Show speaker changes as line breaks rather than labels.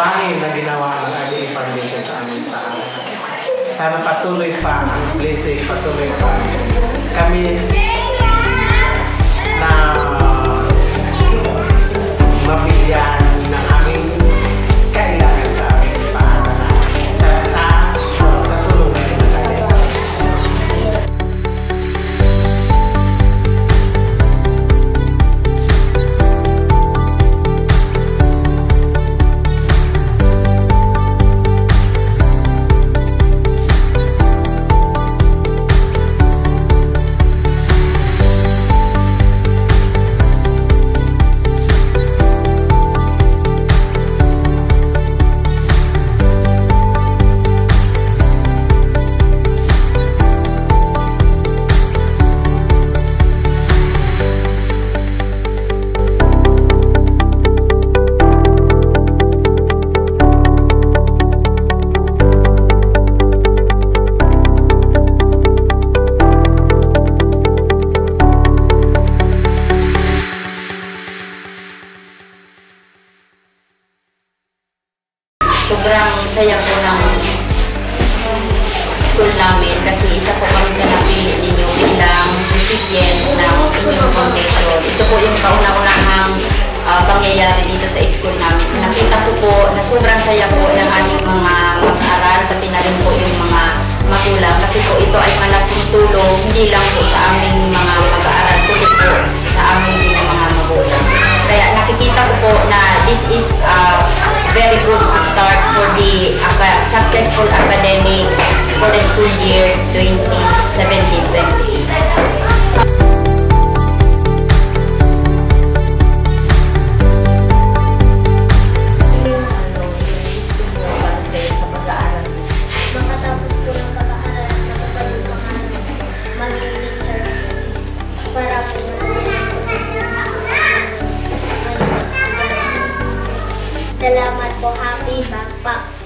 bagay na ginawa ng IDA Foundation sa aming paaralan. Sana patuloy pa ang blessing, patuloy pa kami na mabigyan ng aming kailangan sa aming paaralan. Sa tulong natin ng IDA Foundation.
Sobrang saya po ng school namin kasi isa po kami sa napili ninyo bilang recipient ng inyong foundation. Ito po yung kauna-unahang pangyayari dito sa school namin. So, nakita ko po na sobrang saya po ng aming mga mag-aral, pati na rin po yung mga magulang. Kasi po ito ay malaking tulong, hindi lang po sa aming mga mag-aaral, kundi po sa aming mga magulang. Kaya nakikita ko po na this is a very good start for the successful academic for the school year 2017-2018.
Salamat po, Happy Backpack.